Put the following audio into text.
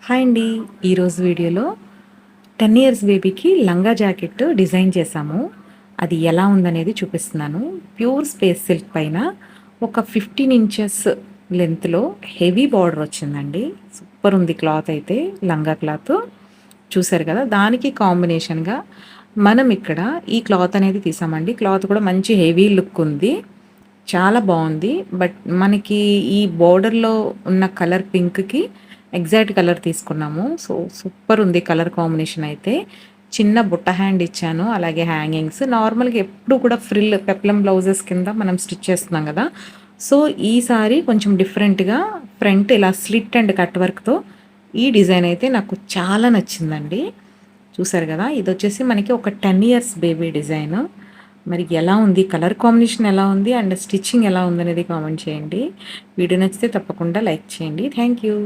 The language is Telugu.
హాయ్ అండి. ఈరోజు వీడియోలో 10 ఇయర్స్ బేబీకి లంగా జాకెట్ డిజైన్ చేశాము. అది ఎలా ఉందనేది చూపిస్తున్నాను. ప్యూర్ స్పేస్ సిల్క్ పైన ఒక 15 ఇంచెస్ లెంత్‌లో హెవీ బార్డర్ వచ్చిందండి. సూపర్ ఉంది క్లాత్ అయితే, లంగా క్లాత్. చూసారు కదా! దానికి కాంబినేషన్‌గా మనం ఇక్కడ ఈ క్లాత్ అనేది తీసామండి. క్లాత్ కూడా మంచి హెవీ లుక్ ఉంది. చాలా బావుంది. బట్ మనకి ఈ బోర్డర్‌లో ఉన్న కలర్ పింక్‌కి ఎగ్జాక్ట్ కలర్ తీసుకున్నాము. సో, సూపర్ ఉంది కలర్ కాంబినేషన్ అయితే. చిన్న బుట్ట హ్యాండ్ ఇచ్చాను. అలాగే హ్యాంగింగ్స్. నార్మల్‌గా ఎప్పుడు కూడా ఫ్రిల్ పెప్లమ్ బ్లౌజెస్ కింద మనం స్టిచ్ చేస్తున్నాం గదా! సో, ఈసారి కొంచెం డిఫరెంట్‌గా ఫ్రంట్ ఇలా స్లిట్ అండ్ కట్ వర్క్‌తో ఈ డిజైన్ అయితే నాకు చాలా నచ్చిందండి. చూసారు గదా! ఇదొచ్చేసి మనకి ఒక 10 ఇయర్స్ బేబీ డిజైను. మరి ఎలా ఉంది? కలర్ కాంబినేషన్ ఎలా ఉంది? అండ్ స్టిచ్చింగ్ ఎలా ఉందనేది కామెంట్ చేయండి. వీడియో నచ్చితే తప్పకుండా లైక్ చేయండి. Thank you.